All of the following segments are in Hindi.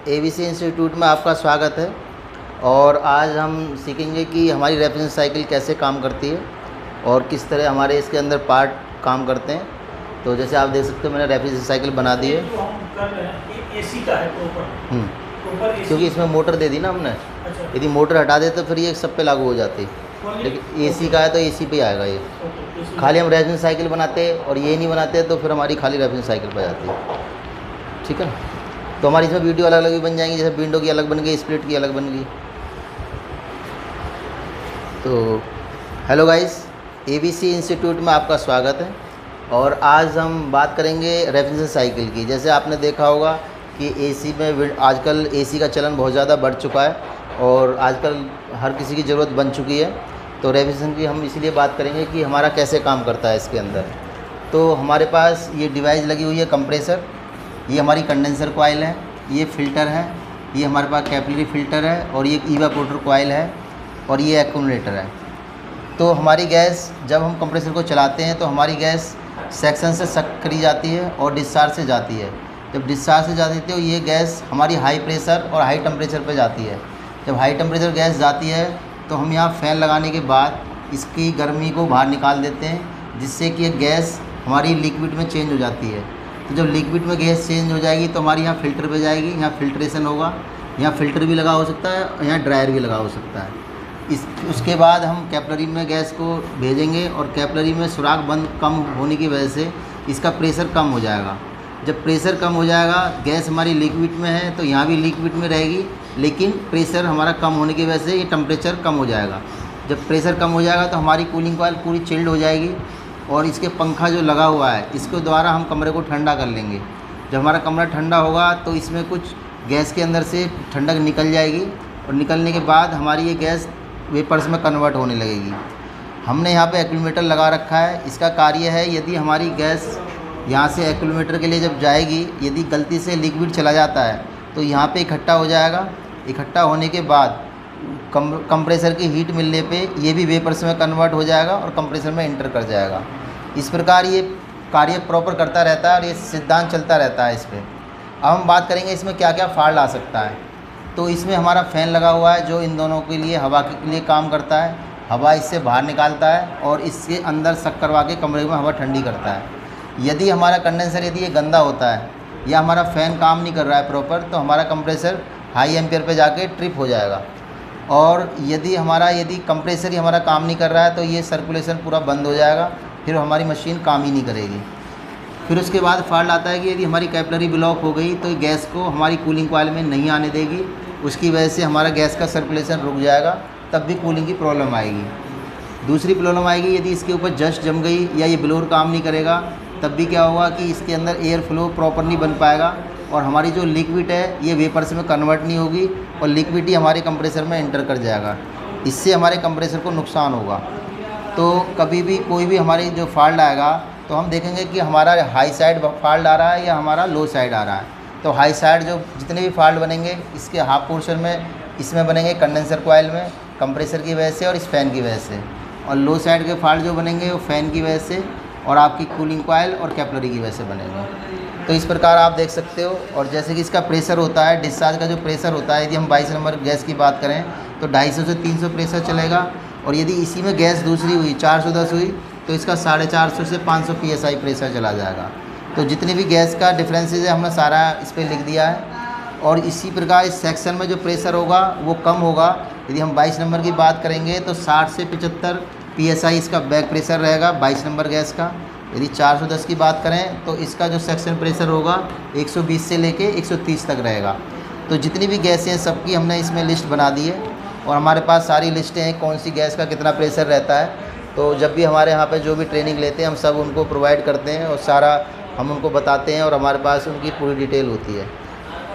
एबीसी इंस्टीट्यूट में आपका स्वागत है। और आज हम सीखेंगे कि हमारी रेफ्रिजरेशन साइकिल कैसे काम करती है और किस तरह हमारे इसके अंदर पार्ट काम करते हैं। तो जैसे आप देख सकते हो मैंने रेफ्रिजरेशन साइकिल बना दी है। जो हम कर रहे हैं ये एसी का है प्रॉपर एसी। क्योंकि इसमें मोटर दे दी ना हमने। अच्छा, यदि मोटर हटा दे तो फिर ये सब पे लागू हो जाती है, Only- लेकिन एसी का है तो एसी पे आएगा ये। ओके, AC खाली हम रेफ्रिजरेशन साइकिल बनाते हैं और ये नहीं बनाते तो फिर हमारी खाली रेफ्रिजरेशन साइकिल पर जाती है। ठीक है, तो हमारी इसमें वीडियो अलग अलग भी बन जाएंगी, जैसे विंडो की अलग बन गई, स्प्लिट की अलग बन गई। तो हेलो गाइस, एबीसी इंस्टीट्यूट में आपका स्वागत है। और आज हम बात करेंगे रेफ्रिजरेशन साइकिल की। जैसे आपने देखा होगा कि एसी में आजकल एसी का चलन बहुत ज़्यादा बढ़ चुका है और आजकल हर किसी की ज़रूरत बन चुकी है। तो रेफ्रिजरेशन की हम इसलिए बात करेंगे कि हमारा कैसे काम करता है इसके अंदर। तो हमारे पास ये डिवाइस लगी हुई है कंप्रेसर, ये हमारी कंडेंसर कॉइल है, ये फ़िल्टर है, ये हमारे पास कैपिलरी फ़िल्टर है और ये इवापोरेटर कॉइल है और ये एक्यूमुलेटर है। तो हमारी गैस जब हम कंप्रेसर को चलाते हैं तो हमारी गैस सेक्शन से सक करी जाती है और डिस्चार्ज से जाती है। जब डिस्चार्ज से जाती है तो ये गैस हमारी हाई प्रेशर और हाई टेम्परेचर पे जाती है। जब हाई टेम्परेचर गैस जाती है तो हम यहाँ फ़ैन लगाने के बाद इसकी गर्मी को बाहर निकाल देते हैं, जिससे कि ये गैस हमारी लिक्विड में चेंज हो जाती है। तो जब लिक्विड में गैस चेंज हो जाएगी तो हमारी यहाँ फ़िल्टर पे जाएगी, यहाँ फ़िल्ट्रेशन होगा, यहाँ फ़िल्टर भी लगा हो सकता है और यहाँ ड्रायर भी लगा हो सकता है। उसके बाद हम कैपिलरी में गैस को भेजेंगे और कैपिलरी में सुराख बंद कम होने की वजह से इसका प्रेशर कम हो जाएगा। जब प्रेशर कम हो जाएगा, गैस हमारी लिक्विड में है तो यहाँ भी लिक्विड में रहेगी, लेकिन प्रेशर हमारा कम होने की वजह से ये टेम्परेचर कम हो जाएगा। जब प्रेशर कम हो जाएगा तो हमारी कूलिंग कॉइल पूरी चिल्ड हो जाएगी और इसके पंखा जो लगा हुआ है इसके द्वारा हम कमरे को ठंडा कर लेंगे। जब हमारा कमरा ठंडा होगा तो इसमें कुछ गैस के अंदर से ठंडक निकल जाएगी और निकलने के बाद हमारी ये गैस वेपर्स में कन्वर्ट होने लगेगी। हमने यहाँ पे एक्यूमुलेटर लगा रखा है। इसका कार्य है, यदि हमारी गैस यहाँ से एक्यूमुलेटर के लिए जब जाएगी, यदि गलती से लिक्विड चला जाता है तो यहाँ पे इकट्ठा हो जाएगा। इकट्ठा होने के बाद कंप्रेसर की हीट मिलने पे ये भी वेपर्स में कन्वर्ट हो जाएगा और कंप्रेसर में इंटर कर जाएगा। इस प्रकार ये कार्य प्रॉपर करता रहता है और ये सिद्धांत चलता रहता है इस पर। अब हम बात करेंगे इसमें क्या क्या फॉल्ट आ सकता है। तो इसमें हमारा फ़ैन लगा हुआ है जो इन दोनों के लिए हवा के लिए काम करता है। हवा इससे बाहर निकालता है और इसके अंदर सक करवा के कमरे में हवा ठंडी करता है। यदि हमारा कंडेंसर यदि ये गंदा होता है या हमारा फ़ैन काम नहीं कर रहा है प्रॉपर, तो हमारा कंप्रेसर हाई एम्पियर पे जाके ट्रिप हो जाएगा। और यदि कंप्रेसर ही हमारा काम नहीं कर रहा है तो ये सर्कुलेशन पूरा बंद हो जाएगा, फिर हमारी मशीन काम ही नहीं करेगी। फिर उसके बाद फॉल्ट आता है कि यदि हमारी कैपिलरी ब्लॉक हो गई तो गैस को हमारी कूलिंग कॉइल में नहीं आने देगी। उसकी वजह से हमारा गैस का सर्कुलेशन रुक जाएगा, तब भी कूलिंग की प्रॉब्लम आएगी। दूसरी प्रॉब्लम आएगी यदि इसके ऊपर जस्ट जम गई या ये ब्लोअर काम नहीं करेगा, तब भी क्या होगा कि इसके अंदर एयर फ्लो प्रॉपर नहीं बन पाएगा और हमारी जो लिक्विड है ये वेपर्स में कन्वर्ट नहीं होगी और लिक्विड ही हमारे कंप्रेसर में एंटर कर जाएगा। इससे हमारे कंप्रेसर को नुकसान होगा। तो कभी भी कोई भी हमारी जो फॉल्ट आएगा तो हम देखेंगे कि हमारा हाई साइड फॉल्ट आ रहा है या हमारा लो साइड आ रहा है। तो हाई साइड जो जितने भी फॉल्ट बनेंगे इसके हाफ पोर्शन में इसमें बनेंगे कंडेंसर कॉइल में कंप्रेसर की वजह से और इस फ़ैन की वजह से, और लो साइड के फॉल्ट जो बनेंगे वो फ़ैन की वजह से और आपकी कूलिंग कॉइल और कैपिलरी की वजह से बनेंगे। तो इस प्रकार आप देख सकते हो। और जैसे कि इसका प्रेशर होता है, डिस्चार्ज का जो प्रेशर होता है, यदि हम 22 नंबर गैस की बात करें तो 250 से 300 प्रेशर चलेगा। और यदि इसी में गैस दूसरी हुई 410 हुई तो इसका 450 से 500 PSI प्रेशर चला जाएगा। तो जितनी भी गैस का डिफरेंसेज है हमने सारा इस पर लिख दिया है। और इसी प्रकार इस सेक्शन में जो प्रेशर होगा वो कम होगा। यदि हम 22 नंबर की बात करेंगे तो 60 से 75 PSI इसका बैक प्रेशर रहेगा 22 नंबर गैस का। यदि 410 की बात करें तो इसका जो सेक्शन प्रेशर होगा 120 से लेके 130 तक रहेगा। तो जितनी भी गैसें हैं सबकी हमने इसमें लिस्ट बना दी है और हमारे पास सारी लिस्टें हैं कौन सी गैस का कितना प्रेशर रहता है। तो जब भी हमारे यहाँ पे जो भी ट्रेनिंग लेते हैं हम सब उनको प्रोवाइड करते हैं और सारा हम उनको बताते हैं और हमारे पास उनकी पूरी डिटेल होती है।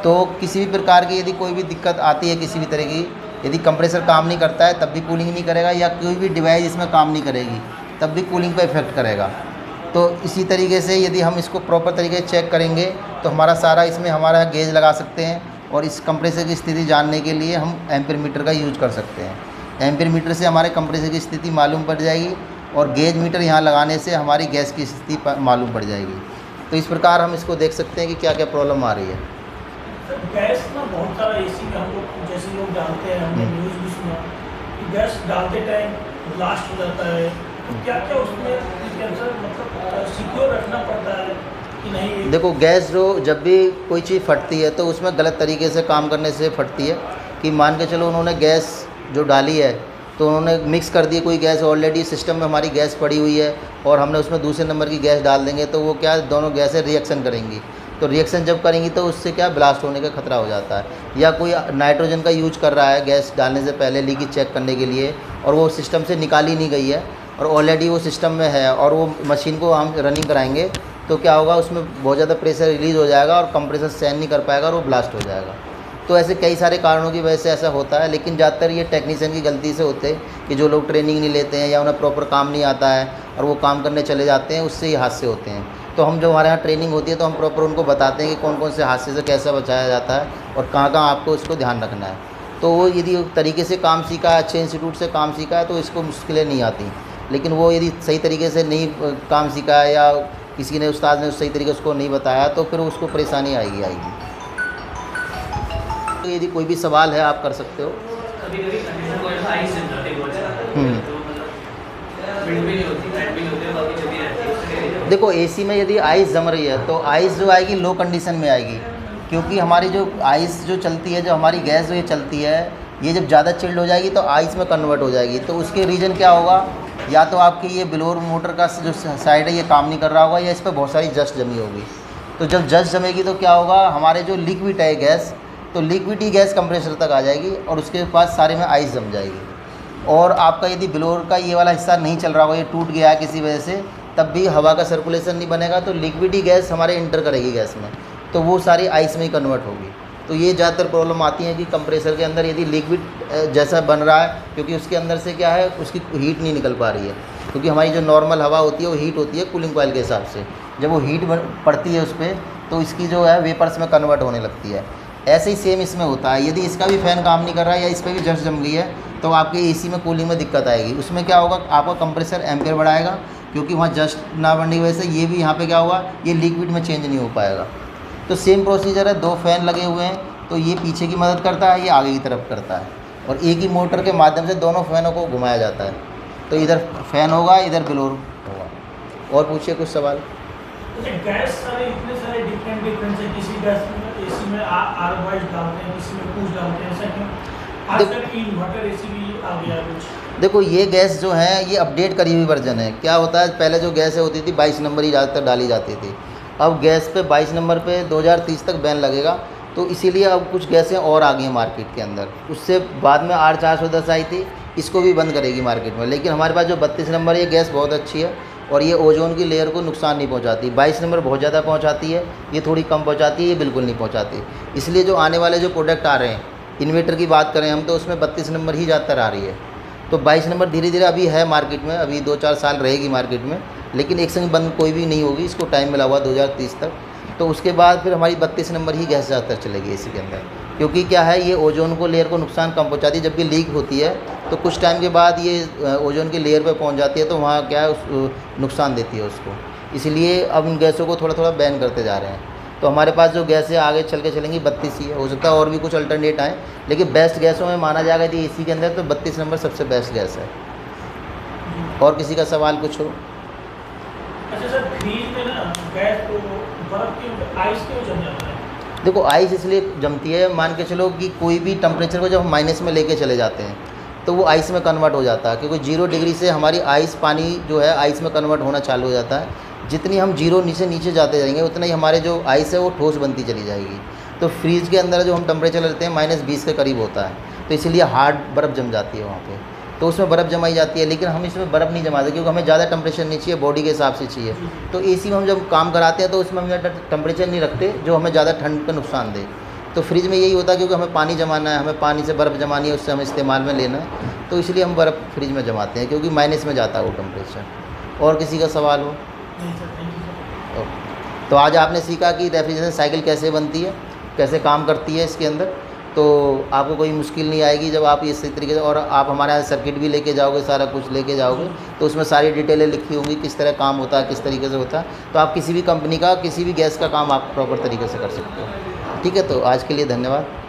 तो किसी भी प्रकार की यदि कोई भी दिक्कत आती है किसी भी तरह की, यदि कंप्रेसर काम नहीं करता है तब भी कूलिंग नहीं करेगा, या कोई भी डिवाइस इसमें काम नहीं करेगी तब भी कूलिंग पर इफेक्ट करेगा। तो इसी तरीके से यदि हम इसको प्रॉपर तरीके से चेक करेंगे तो हमारा सारा इसमें हमारा गेज लगा सकते हैं और इस कंप्रेसर की स्थिति जानने के लिए हम एम्पीयर मीटर का यूज कर सकते हैं। एम्पीयर मीटर से हमारे कंप्रेसर की स्थिति मालूम पड़ जाएगी और गेज मीटर यहाँ लगाने से हमारी गैस की स्थिति मालूम पड़ जाएगी। तो इस प्रकार हम इसको देख सकते हैं कि क्या क्या प्रॉब्लम आ रही है। सर गैस ना बहुत सारा एसी में हम लोग जैसे लोग डालते हैं, हमने न्यूज़ भी सुना कि गैस डालते टाइम ब्लास्ट हो जाता है। तो क्या क्या उसमें कैंसर मतलब सिक्योर रखना पड़ता है कि नहीं? देखो गैस जो जब भी कोई चीज़ फटती है तो उसमें गलत तरीके से काम करने से फटती है। कि मान के चलो उन्होंने गैस जो डाली है तो उन्होंने मिक्स कर दी कोई गैस, ऑलरेडी सिस्टम में हमारी गैस पड़ी हुई है और हमने उसमें दूसरे नंबर की गैस डाल देंगे तो वो क्या दोनों गैसें रिएक्शन करेंगी। तो रिएक्शन जब करेंगी तो उससे क्या ब्लास्ट होने का खतरा हो जाता है। या कोई नाइट्रोजन का यूज कर रहा है गैस डालने से पहले लीकेज चेक करने के लिए और वो सिस्टम से निकाली नहीं गई है और ऑलरेडी वो सिस्टम में है और वो मशीन को हम रनिंग कराएंगे तो क्या होगा, उसमें बहुत ज़्यादा प्रेशर रिलीज़ हो जाएगा और कंप्रेसर सहन नहीं कर पाएगा और वो ब्लास्ट हो जाएगा। तो ऐसे कई सारे कारणों की वजह से ऐसा होता है, लेकिन ज़्यादातर ये टेक्नीशियन की गलती से होते हैं कि जो लोग ट्रेनिंग नहीं लेते हैं या उन्हें प्रॉपर काम नहीं आता है और वो काम करने चले जाते हैं, उससे ही हादसे होते हैं। तो हम जो हमारे यहाँ ट्रेनिंग होती है तो हम प्रॉपर उनको बताते हैं कि कौन कौन से हादसे से कैसे बचाया जाता है और कहाँ कहाँ आपको उसको ध्यान रखना है। तो वो यदि तरीके से काम सीखा है, अच्छे इंस्टीट्यूट से काम सीखा है तो इसको मुश्किलें नहीं आती। लेकिन वो यदि सही तरीके से नहीं काम सीखा है या किसी ने उस्ताद ने सही तरीके से उसको नहीं बताया तो फिर उसको परेशानी आएगी। तो यदि कोई भी सवाल है आप कर सकते हो। कभी कभी कंडीशन को ऐसा आइस जम जाती है बहुत ज़्यादा, तो मतलब विंड भी नहीं होती, लाइट भी नहीं होती, बाकी जब भी रहती है। देखो एसी में यदि आइस जम रही है तो आइस जो आएगी लो कंडीशन में आएगी, क्योंकि हमारी जो आइस जो चलती है, जो हमारी गैस जो ये चलती है, ये जब ज़्यादा चिल्ड हो जाएगी तो आइस में कन्वर्ट हो जाएगी। तो उसके रीज़न क्या होगा, या तो आपकी ये ब्लोअर मोटर का जो साइड है ये काम नहीं कर रहा होगा या इस पर बहुत सारी जस्ट जमी होगी। तो जब जस्ट जमेगी तो क्या होगा, हमारे जो लिक्विड है गैस, तो लिक्विड ही गैस कंप्रेसर तक आ जाएगी और उसके पास सारे में आइस जम जाएगी। और आपका यदि ब्लोअर का ये वाला हिस्सा नहीं चल रहा होगा, ये टूट गया है किसी वजह से, तब भी हवा का सर्कुलेशन नहीं बनेगा तो लिक्विड ही गैस हमारे इंटर करेगी गैस में, तो वो सारी आइस में ही कन्वर्ट होगी। तो ये ज़्यादातर प्रॉब्लम आती है कि कंप्रेसर के अंदर यदि लिक्विड जैसा बन रहा है, क्योंकि उसके अंदर से क्या है, उसकी हीट नहीं निकल पा रही है, क्योंकि हमारी जो नॉर्मल हवा होती है वो हीट होती है कूलिंग कॉइल के हिसाब से। जब वो हीट पड़ती है उस पर तो इसकी जो है वेपर्स में कन्वर्ट होने लगती है। ऐसे ही सेम इसमें होता है, यदि इसका भी फ़ैन काम नहीं कर रहा है या इस पर भी जस्ट जम गई है तो आपके एसी में कूलिंग में दिक्कत आएगी। उसमें क्या होगा, आपका कंप्रेसर एम्पियर बढ़ाएगा, क्योंकि वहाँ जस्ट ना बढ़ने की वजह से ये भी यहाँ पे क्या होगा, ये लिक्विड में चेंज नहीं हो पाएगा। तो सेम प्रोसीजर है, दो फैन लगे हुए हैं, तो ये पीछे की मदद करता है, ये आगे की तरफ करता है और एक ही मोटर के माध्यम से दोनों फैनों को घुमाया जाता है। तो इधर फैन होगा, इधर ब्लोअर होगा। और पूछिए कुछ सवाल। गैस सारे इतने सारे डिफरेंट है, किसी गैस में एसी में आर वाइज डालते हैं, किसी में कुछ डालते हैं, ऐसा क्यों? आजकल इन्वर्टर एसी भी आ गया कुछ। देखो ये गैस जो है ये अपडेट करी हुई वर्जन है। क्या होता है, पहले जो गैसें होती थी 22 नंबर ही ज़्यादातर डाली जाती थी। अब गैस पे 22 नंबर पे 2030 तक बैन लगेगा, तो इसीलिए अब कुछ गैसें और आ गई हैं मार्केट के अंदर। उससे बाद में R410 आई थी, इसको भी बंद करेगी मार्केट में। लेकिन हमारे पास जो 32 नंबर ये गैस बहुत अच्छी है और ये ओजोन की लेयर को नुकसान नहीं पहुंचाती। 22 नंबर बहुत ज़्यादा पहुंचाती है, ये थोड़ी कम पहुंचाती है, ये बिल्कुल नहीं पहुंचाती। इसलिए जो आने वाले जो प्रोडक्ट आ रहे हैं, इन्वर्टर की बात करें हम तो उसमें 32 नंबर ही ज़्यादातर आ रही है। तो 22 नंबर धीरे धीरे अभी है मार्केट में, अभी 2-4 साल रहेगी मार्केट में, लेकिन एक संग बंद कोई भी नहीं होगी, इसको टाइम मिला हुआ 2030 तक। तो उसके बाद फिर हमारी 32 नंबर ही गैस ज़्यादातर चलेगी इसी के अंदर, क्योंकि क्या है, ये ओजोन को लेयर को नुकसान कम पहुंचाती है। जब भी लीक होती है तो कुछ टाइम के बाद ये ओजोन की लेयर पे पहुंच जाती है, तो वहाँ क्या है, नुकसान देती है उसको। इसलिए अब उन गैसों को थोड़ा थोड़ा बैन करते जा रहे हैं। तो हमारे पास जो गैसें आगे चल के चलेंगी 32 ही है, हो सकता है और भी कुछ अल्टरनेट आए, लेकिन बेस्ट गैसों में माना जाएगा यदि एसी के अंदर तो 32 नंबर सबसे बेस्ट गैस है। और किसी का सवाल कुछ हो? अच्छा सर, फ्रीज में ना गैस को बर्फ क्यों, आइस क्यों जम जाता है? देखो आइस इसलिए जमती है, मान के चलो कि कोई भी टेम्परेचर को जब हम माइनस में लेके चले जाते हैं तो वो आइस में कन्वर्ट हो जाता है, क्योंकि 0 डिग्री से हमारी आइस पानी जो है आइस में कन्वर्ट होना चालू हो जाता है। जितनी हम 0 नीचे जाते जाएंगे उतना ही हमारे जो आइस है वो ठोस बनती चली जाएगी। तो फ्रीज के अंदर जो हम टेम्परेचर लेते हैं -20 के करीब होता है, तो इसीलिए हार्ड बर्फ़ जम जाती है वहाँ पे, तो उसमें बर्फ़ जमाई जाती है। लेकिन हम इसमें बर्फ़ नहीं जमाते, क्योंकि हमें ज़्यादा टेम्परेचर नहीं चाहिए, बॉडी के हिसाब से चाहिए। तो एसी में हम जब काम कराते हैं तो उसमें हम ज़्यादा टेम्परेचर नहीं रखते जो हमें ज़्यादा ठंड का नुकसान दे। तो फ्रिज में यही होता है, क्योंकि हमें पानी जमाना है, हमें पानी से बर्फ़ जमानी है, उससे हमें इस्तेमाल में लेना है, तो इसलिए हम बर्फ़ फ्रिज में जमाते हैं, क्योंकि माइनस में जाता है वो टेम्परेचर। और किसी का सवाल हो? नहीं सर, थैंक यू सर। तो आज आपने सीखा कि रेफ्रिजरेशन साइकिल कैसे बनती है, कैसे काम करती है इसके अंदर। तो आपको कोई मुश्किल नहीं आएगी जब आप इस तरीके से, और आप हमारे यहाँ सर्किट भी लेके जाओगे, सारा कुछ लेके जाओगे, तो उसमें सारी डिटेलें लिखी होंगी, किस तरह काम होता है, किस तरीके से होता है। तो आप किसी भी कंपनी का, किसी भी गैस का काम आप प्रॉपर तरीके से कर सकते हो। ठीक है, तो आज के लिए धन्यवाद।